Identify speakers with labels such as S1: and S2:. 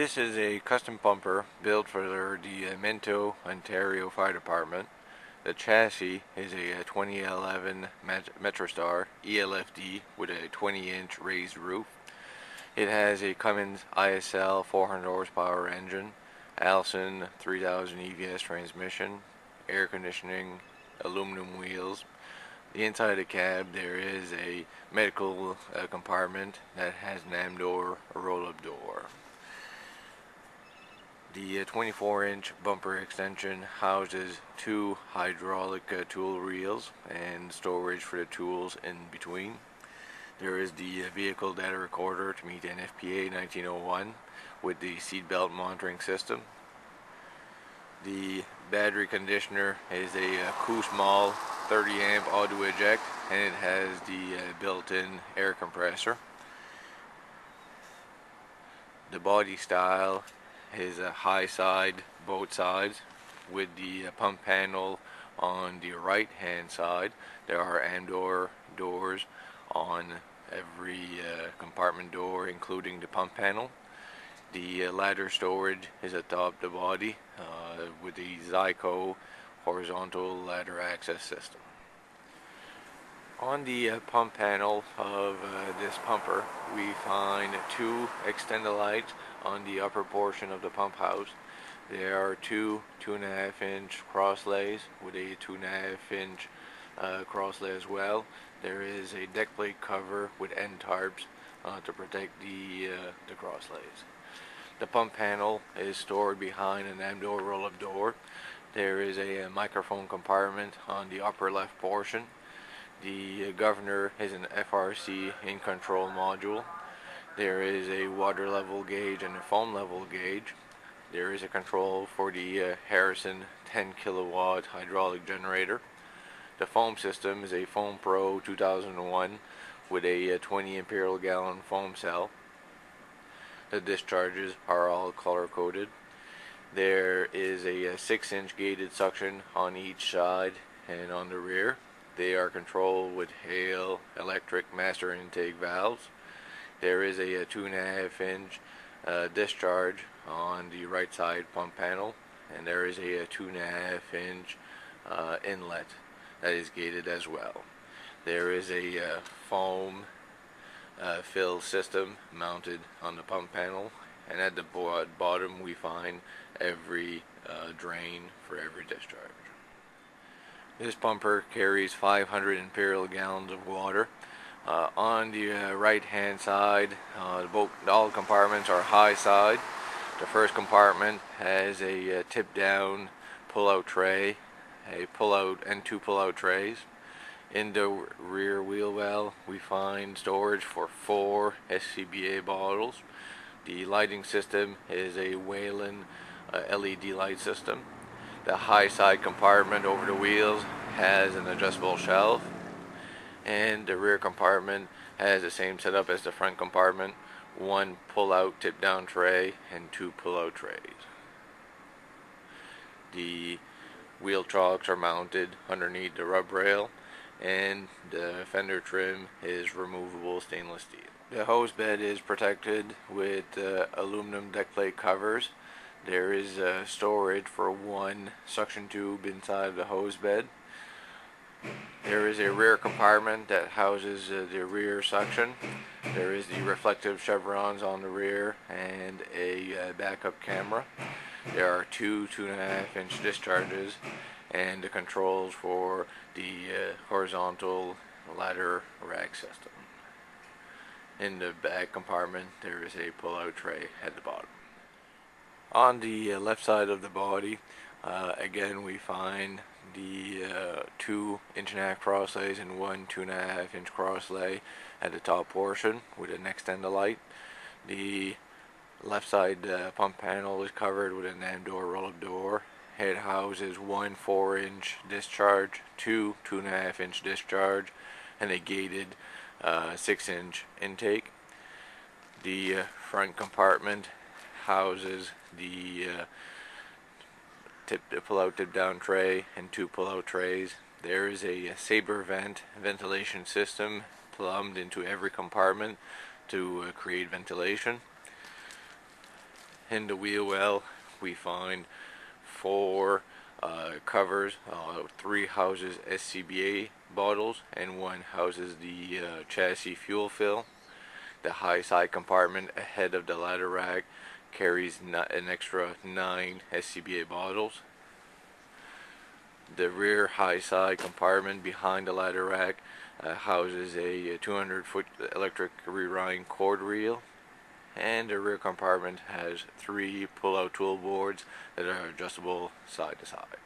S1: This is a custom pumper built for the Minto, Ontario Fire Department. The chassis is a 2011 MetroStar ELFD with a 20-inch raised roof. It has a Cummins ISL 400 horsepower engine, Allison 3000 EVS transmission, air conditioning, aluminum wheels. The inside of the cab there is a medical compartment that has an AM-door, a roll-up door. The 24-inch bumper extension houses two hydraulic tool reels and storage for the tools in between. There is the vehicle data recorder to meet NFPA 1901 with the seat belt monitoring system. The battery conditioner is a Koosmal 30 amp auto eject, and it has the built-in air compressor. The body style is a high side both sides with the pump panel on the right hand side. There are AM-door doors on every compartment door, including the pump panel. The ladder storage is atop the body with the Zyco horizontal ladder access system. On the pump panel of this pumper, we find two extender lights on the upper portion of the pump house. There are two 2.5 inch crosslays with a 2.5 inch crosslay as well. There is a deck plate cover with end tarps to protect the crosslays. The pump panel is stored behind an AM-door roll-up door. There is a microphone compartment on the upper left portion. The governor is an FRC in-control module. There is a water level gauge and a foam level gauge. There is a control for the Harrison 10 kilowatt hydraulic generator. The foam system is a Foam Pro 2001 with a 20 imperial gallon foam cell. The discharges are all color coded. There is a 6-inch gated suction on each side and on the rear. They are controlled with Hale electric master intake valves. There is a 2.5 inch discharge on the right side pump panel, and there is a 2.5 inch inlet that is gated as well. There is a foam fill system mounted on the pump panel, and at the bottom we find every drain for every discharge. This pumper carries 500 imperial gallons of water. On the right hand side, all compartments are high side. The first compartment has a tip down pull out tray, a pull out and two pull out trays. In the rear wheel well we find storage for 4 SCBA bottles. The lighting system is a Whalen LED light system. The high side compartment over the wheels has an adjustable shelf, and the rear compartment has the same setup as the front compartment: 1 pull-out tip-down tray and 2 pull-out trays. The wheel chocks are mounted underneath the rub rail, and the fender trim is removable stainless steel. The hose bed is protected with aluminum deck plate covers. There is storage for 1 suction tube inside the hose bed. There is a rear compartment that houses the rear suction. There is the reflective chevrons on the rear and a backup camera. There are two 2.5 inch discharges and the controls for the horizontal ladder rack system. In the back compartment there is a pull-out tray at the bottom. On the left side of the body, again we find the 2 1.5 inch crosslays and 1 2.5 inch crosslay at the top portion with an extender light. The left side pump panel is covered with an AM-door roll-up door. It houses 1 4-inch discharge, 2 2.5 inch discharge, and a gated 6-inch intake. The front compartment houses the pull-out tip-down tray and 2 pull-out trays. There is a Sabre vent ventilation system plumbed into every compartment to create ventilation. In the wheel well, we find four covers, three houses SCBA bottles, and one houses the chassis fuel fill. The high side compartment ahead of the ladder rack carries an extra 9 SCBA bottles. The rear high side compartment behind the ladder rack houses a 200-foot electric rewiring cord reel, and the rear compartment has 3 pull-out tool boards that are adjustable side to side.